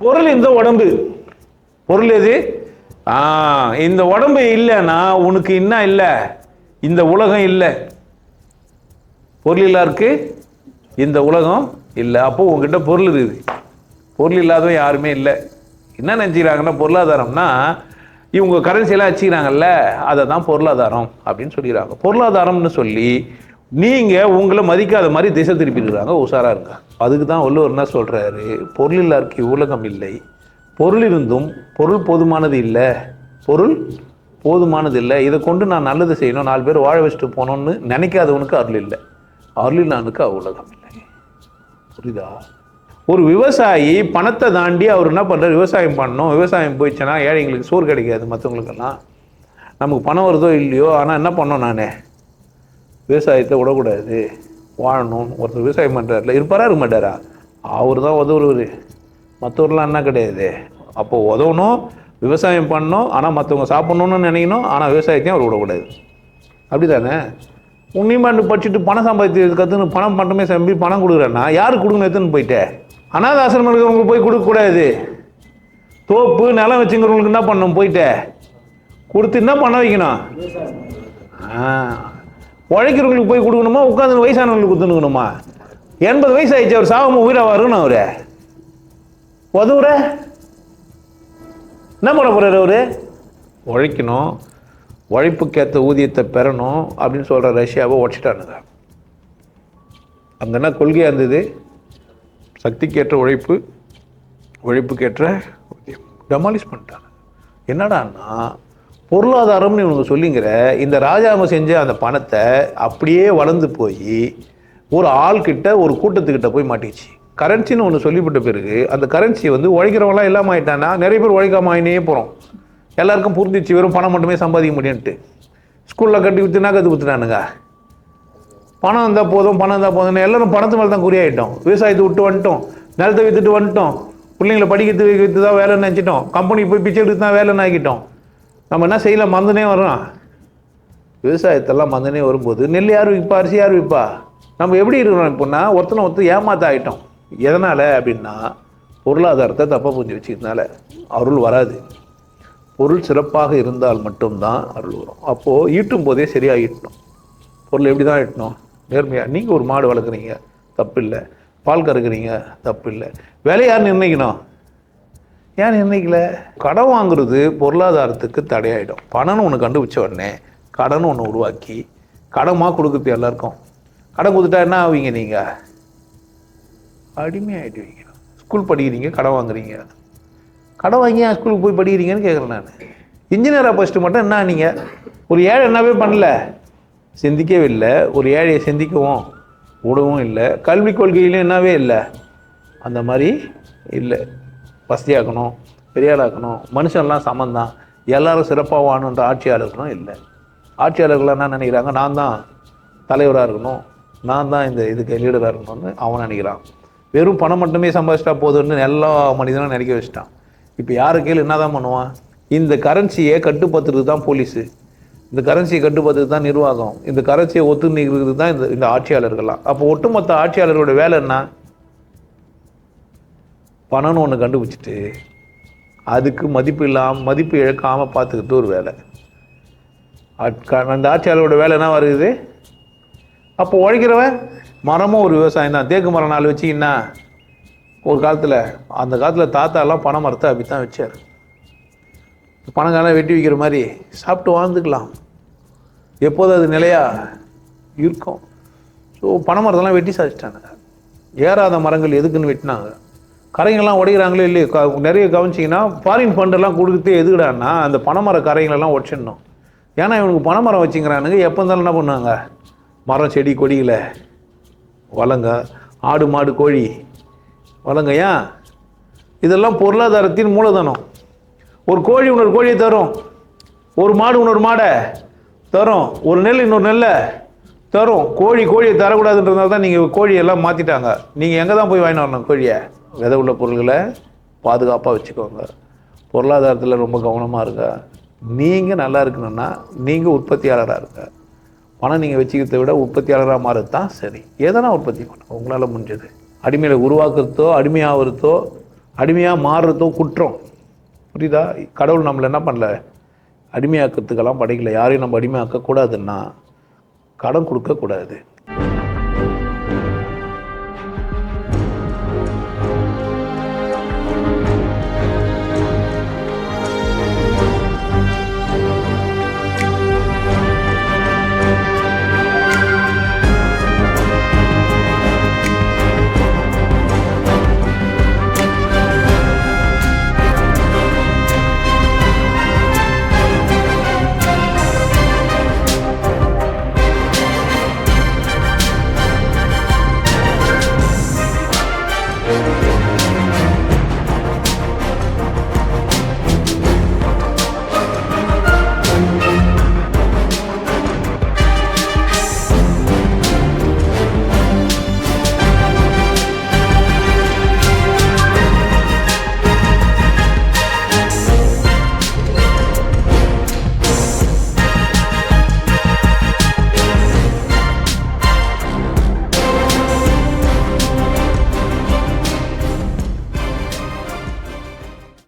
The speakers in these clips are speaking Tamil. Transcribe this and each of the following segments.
பொருள் இந்த உடம்பு. பொருள் எது? இந்த உடம்பு இல்லைன்னா உனக்கு என்ன இல்லை? இந்த உலகம் இல்லை. பொருள் இல்லாருக்கு இந்த உலகம் இல்லை. அப்போ உங்ககிட்ட பொருள் இருக்குது. பொருள் இல்லாதவன் யாருமே இல்லை. என்ன நினச்சிக்கிறாங்கன்னா பொருளாதாரம்னா இவங்க கரன்சியெல்லாம் வச்சுக்கிறாங்கல்ல, அதை தான் பொருளாதாரம் அப்படின்னு சொல்லிடுறாங்க. பொருளாதாரம்னு சொல்லி நீங்கள் உங்களை மதிக்காத மாதிரி திசை திருப்பிடுறாங்க. உஷாராக இருங்க. அதுக்கு தான் வள்ளுவர் என்ன சொல்கிறாரு, பொருள் இல்லாருக்கு உலகம் இல்லை, பொருள் இருந்தும் பொருள் போதுமானது இல்லை, பொருள் போதுமானது இல்லை, இதை கொண்டு நான் நல்லது செய்யணும், 4 பேர் வாழ வச்சுட்டு போனோம்னு நினைக்காதவனுக்கு அருள் இல்லை, அருள் இல்லானுக்கு உலகம் இல்லை. புரியுதா? ஒரு விவசாயி பணத்தை தாண்டி அவர் என்ன பண்ணுறாரு, விவசாயம் பண்ணணும். விவசாயம் போயிடுச்சுன்னா ஏழைங்களுக்கு சோறு கிடைக்காது. மற்றவங்களுக்கெல்லாம் நமக்கு பணம் வருதோ இல்லையோ, ஆனால் என்ன பண்ணோம், நான் விவசாயத்தை விடக்கூடாது, வாழணும். ஒருத்தர் விவசாயம் பண்ணுறாருல, இருப்பாரா இருக்க மாட்டாரா? அவர் தான் உதவுறவர். மற்றவர்லாம் என்ன கிடையாது. அப்போ உதவணும், விவசாயம் பண்ணணும், ஆனால் மற்றவங்க சாப்பிட்ணுன்னு நினைக்கணும், ஆனால் விவசாயத்தையும் அவர் விடக்கூடாது. அப்படி தானே? உன்னிமாண்டு படிச்சுட்டு பணம் சம்பாதித்து கற்றுன்னு பணம் மட்டுமே சம்பி பணம் கொடுக்குறேன்னா யாருக்கு கொடுக்கணும்? எடுத்துன்னு போயிட்டேன். அனாதை ஆசிரமம் இருக்கிறவங்களுக்கு போய் கொடுக்கக்கூடாது. தோப்பு நிலம் வச்சுங்கிறவங்களுக்கு என்ன பண்ணணும்? போயிட்டு கொடுத்து என்ன பண்ண வைக்கணும்? உழைக்கிறவங்களுக்கு போய் கொடுக்கணுமா? உட்காந்து வயசானவங்களுக்கு கொடுத்துணுக்கணுமா? 80 வயசு ஆயிடுச்சு, அவர் சாவமா உயிராக வரணும். அவரு உதவுற என்ன பண்ண போறாரு? அவரு உழைக்கணும், உழைப்புக்கேற்ற ஊதியத்தை பெறணும் அப்படின்னு சொல்ற ரஷ்யாவை உடைச்சிட்டானுங்க. அங்கே என்ன கொள்கையாக இருந்தது? சக்திக்கேற்ற உழைப்பு, உழைப்புக்கேற்ற ஊதியம். டெமாலிஷ் பண்ணிட்டாங்க. என்னடான்னா பொருளாதாரம்னு இவங்க சொல்லிங்கிற இந்த ராஜாவை செஞ்ச அந்த பணத்தை அப்படியே வளர்ந்து போய் ஒரு ஆள்கிட்ட, ஒரு கூட்டத்துக்கிட்ட போய் மாட்டிச்சு. கரன்சின்னு ஒன்று சொல்லிவிட்ட பிறகு அந்த கரன்சி வந்து உழைக்கிறவங்களாம் இல்லாமல் ஆகிட்டானா நிறைய பேர் உழைக்காம ஆகினே போகிறோம். எல்லாருக்கும் புரிஞ்சிச்சு வெறும் பணம் மட்டுமே சம்பாதிக்க முடியும்ட்டு. ஸ்கூலில் கட்டி விற்றுனா கற்று கொடுத்துட்டானுங்க. பணம் இருந்தால் போதும், பணம் இருந்தால் போதும்னு எல்லோரும் பணத்து மேலே தான் குறியாயிட்டோம். விவசாயத்தை விட்டு வந்துட்டோம், நிலத்தை விற்றுட்டு வந்துட்டோம், பிள்ளைங்களை படிக்கிறதுக்கு விற்று தான் வேலைன்னு நினச்சிட்டோம், கம்பெனிக்கு போய் பிச்சை எடுத்து தான் வேலைன்னு ஆக்கிட்டோம். நம்ம என்ன செய்யலாம்? மறந்துனே வரோம். விவசாயத்தெல்லாம் மறந்துனே வரும்போது நெல் யார் விற்பா, அரிசி யார் விற்பா? நம்ம எப்படி இருக்கிறோம் இப்போன்னா, ஒருத்தர் ஏமாத்த ஆகிட்டோம். எதனால் அப்படின்னா பொருளாதாரத்தை தப்பாக புரிஞ்சு வச்சுக்கிறதுனால அருள் வராது. பொருள் சிறப்பாக இருந்தால் மட்டும்தான் அருள் வரும். அப்போது ஈட்டும் போதே சரியாக ஈட்டணும். பொருள் எப்படி தான் ஈட்டணும்? நேர்மையாக. நீங்கள் ஒரு மாடு வளர்க்குறீங்க, தப்பு இல்லை. பால் கறக்குறீங்க, தப்பு இல்லை. விலை யார் நிர்ணயிக்கணும்? ஏன் நிர்ணயிக்கல? கடன் வாங்குறது பொருளாதாரத்துக்கு தடையாயிடும். பணம்னு ஒன்று கண்டுபிடிச்ச உடனே கடன் ஒன்று உருவாக்கி கடமாக கொடுக்குறது எல்லாருக்கும். கடன் கொடுத்துட்டா என்ன ஆவீங்க? நீங்கள் அடிமையாகிடுவீங்க. ஸ்கூல் படிக்கிறீங்க, கடன் வாங்குறீங்க. கடன் வாங்கி ஏன் ஸ்கூலுக்கு போய் படிக்கிறீங்கன்னு கேட்குறேன் நான். இன்ஜினியராக படிச்சுட்டு மட்டும் என்ன நீங்கள்? ஒரு ஏழை என்னவே பண்ணல, சிந்திக்கவே இல்லை. ஒரு ஏழையை சிந்திக்கவும் விடவும் இல்லை. கல்வி கொள்கையிலும் என்னவே இல்லை, அந்த மாதிரி இல்லை. வசதியாக்கணும், பெரியாளாக்கணும், மனுஷன்லாம் சமந்தான், எல்லாரும் சிறப்பாக வாழணுன்ற ஆட்சியாளர்களும் இல்லை. ஆட்சியாளர்கள்லாம் என்ன நினைக்கிறாங்க? நான் தான் தலைவராக இருக்கணும், நான் தான் இந்த இதுக்கு லீடராக இருக்கணும்னு அவன் நினைக்கிறான். வெறும் பணம் மட்டுமே சம்பாதிச்சிட்டா போதும்னு எல்லா மனிதனும் நினைக்க வச்சுட்டான். இப்போ யாரு கேளு என்ன தான் பண்ணுவான்? இந்த கரன்சியை கட்டுப்படுத்துறது தான் போலீஸு, இந்த கரன்சியை கட்டுப்படுத்துறது தான் நிர்வாகம், இந்த கரன்சியை ஒத்து நிற்கிறது தான் இந்த ஆட்சியாளர்கள்லாம். அப்போ ஒட்டுமொத்த ஆட்சியாளர்களோட வேலை என்ன? பணம்னு ஒன்று கண்டுபிடிச்சிட்டு அதுக்கு மதிப்பு இழக்காமல் பார்த்துக்கிட்டு ஒரு வேலை. அந்த ஆட்சியாளரோட வேலை என்ன வருது? அப்போ உழைக்கிறவன் மரமும் ஒரு விவசாயம் தான். தேக்கு மரம் 4 வச்சிங்கன்னா ஒரு காலத்தில், அந்த காலத்தில் தாத்தாலாம் பனை மரத்தை அப்படி தான் வச்சார். பணங்காலம் வெட்டி வைக்கிற மாதிரி சாப்பிட்டு வாழ்ந்துக்கலாம், எப்போதும் அது நிலையாக இருக்கும். ஸோ பனை மரத்தெல்லாம் வெட்டி சாதிச்சிட்டாங்க. ஏறாத மரங்கள் எதுக்குன்னு வெட்டினாங்க. கரைங்கெல்லாம் உடைக்கிறாங்களே இல்லையே, நிறைய கவனிச்சிங்கன்னா ஃபாரின் ஃபண்டெல்லாம் கொடுத்து எதுக்குடான்னா அந்த பனைமர கரைங்களெல்லாம் உடச்சிடணும். ஏன்னா இவனுக்கு பனைமரம் வச்சுங்கிறானுங்க. எப்போ இருந்தாலும் என்ன பண்ணுவாங்க? மரம் செடி கொடிகளை வளங்க, ஆடு மாடு கோழி வளங்க. ஏன்? இதெல்லாம் பொருளாதாரத்தின் மூலதனம். ஒரு கோழி இன்னொரு கோழியை தரும், ஒரு மாடு இன்னொரு மாடை தரும், ஒரு நெல் இன்னொரு நெல்லை தரும். கோழியை தரக்கூடாதுன்றதுனால தான் நீங்கள் கோழியெல்லாம் மாற்றிட்டாங்க. நீங்கள் எங்கே தான் போய் வாங்கிட்டு வரணும் கோழியை? விதை உள்ள பொருள்களை பாதுகாப்பாக வச்சுக்கோங்க. பொருளாதாரத்தில் ரொம்ப கவனமாக இருங்க. நீங்கள் நல்லா இருக்கணும்னா நீங்கள் உற்பத்தியாளராக இருங்க. பணம் நீங்கள் வச்சுக்கிறத விட உற்பத்தியாளராக மாறது தான் சரி. எதனா உற்பத்தி பண்ணுங்க உங்களால் முடிஞ்சது. அடிமையில் உருவாக்குறதோ அடிமையாகிறதோ அடிமையாக மாறுறதும் குற்றம். புரியுதா? கடவுள் நம்மளை என்ன பண்ணல, அடிமையாக்கிறதுக்கெல்லாம் படைக்கல. யாரையும் நம்ம அடிமையாக்கக்கூடாதுன்னா கடன் கொடுக்கக்கூடாது.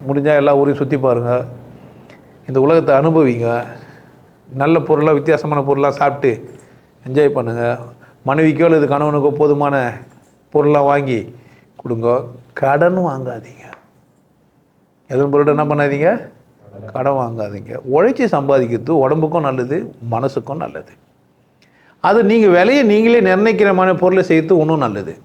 முடிஞ்சால் எல்லா ஊரையும் சுற்றி பாருங்கள், இந்த உலகத்தை அனுபவிங்க, நல்ல பொருளாக வித்தியாசமான பொருளாக சாப்பிட்டு என்ஜாய் பண்ணுங்கள். மனைவிக்கோ அல்லது கணவனுக்கோ போதுமான பொருளாக வாங்கி கொடுங்க. கடன் வாங்காதீங்க. எதன் பொருள் என்ன பண்ணாதீங்க, கடன் வாங்காதீங்க. உழைச்சி சம்பாதிக்கிறது உடம்புக்கும் நல்லது, மனசுக்கும் நல்லது. அது நீங்கள் விலையை நீங்களே நிர்ணயிக்கிறமான பொருளை செய்கிறது இன்னும் நல்லது.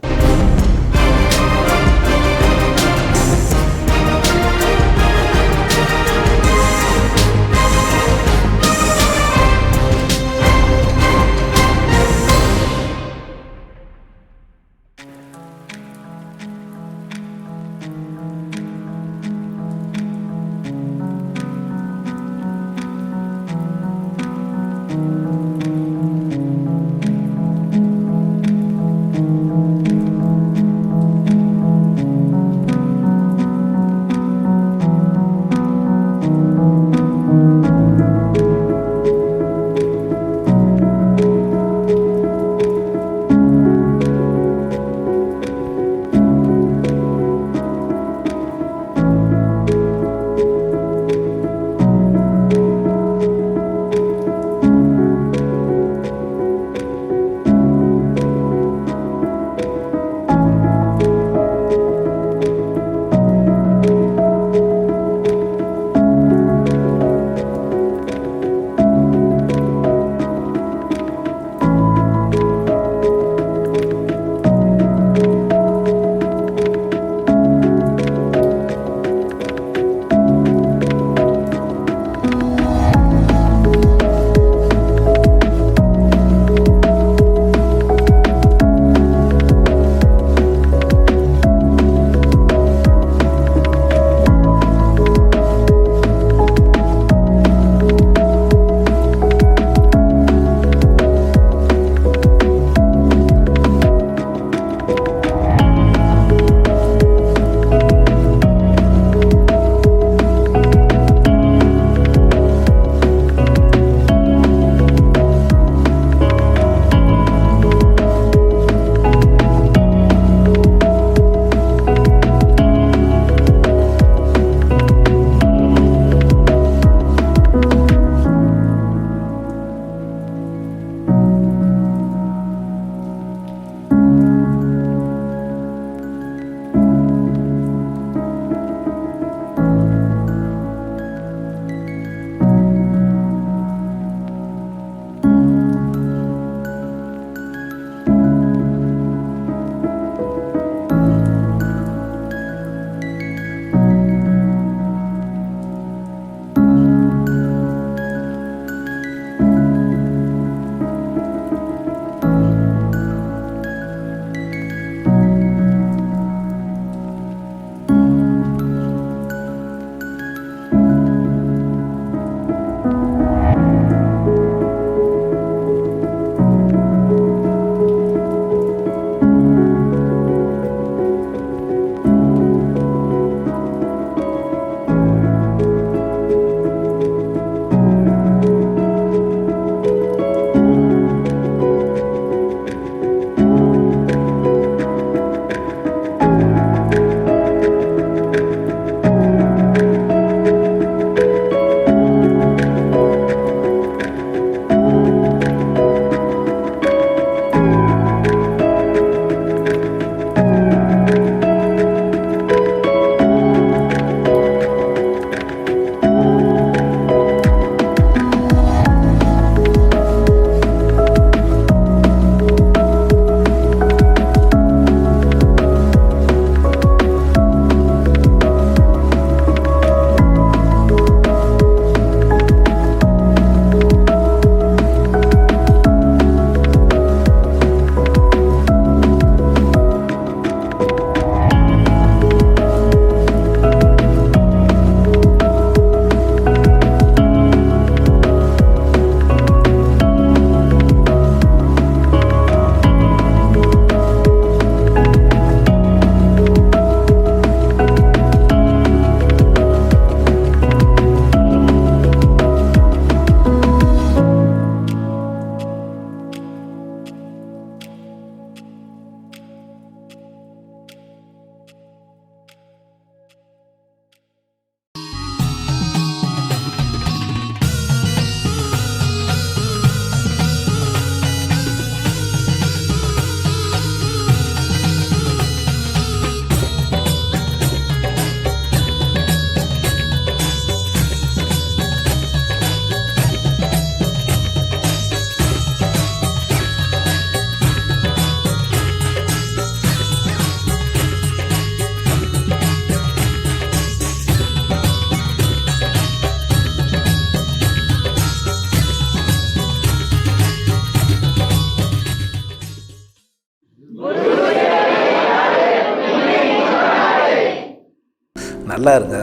நல்லா இருங்க,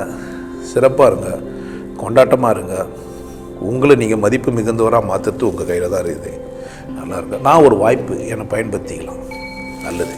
சிறப்பாக இருங்க, கொண்டாட்டமாக இருங்க. உங்களை நீங்கள் மதிப்பு மிகுந்தவராக மாற்றுறது உங்கள் கையில் தான் இருக்குது. நல்லா இருங்க. நான் ஒரு வாய்ப்பு என்னை பயன்படுத்திக்கலாம். நல்லது.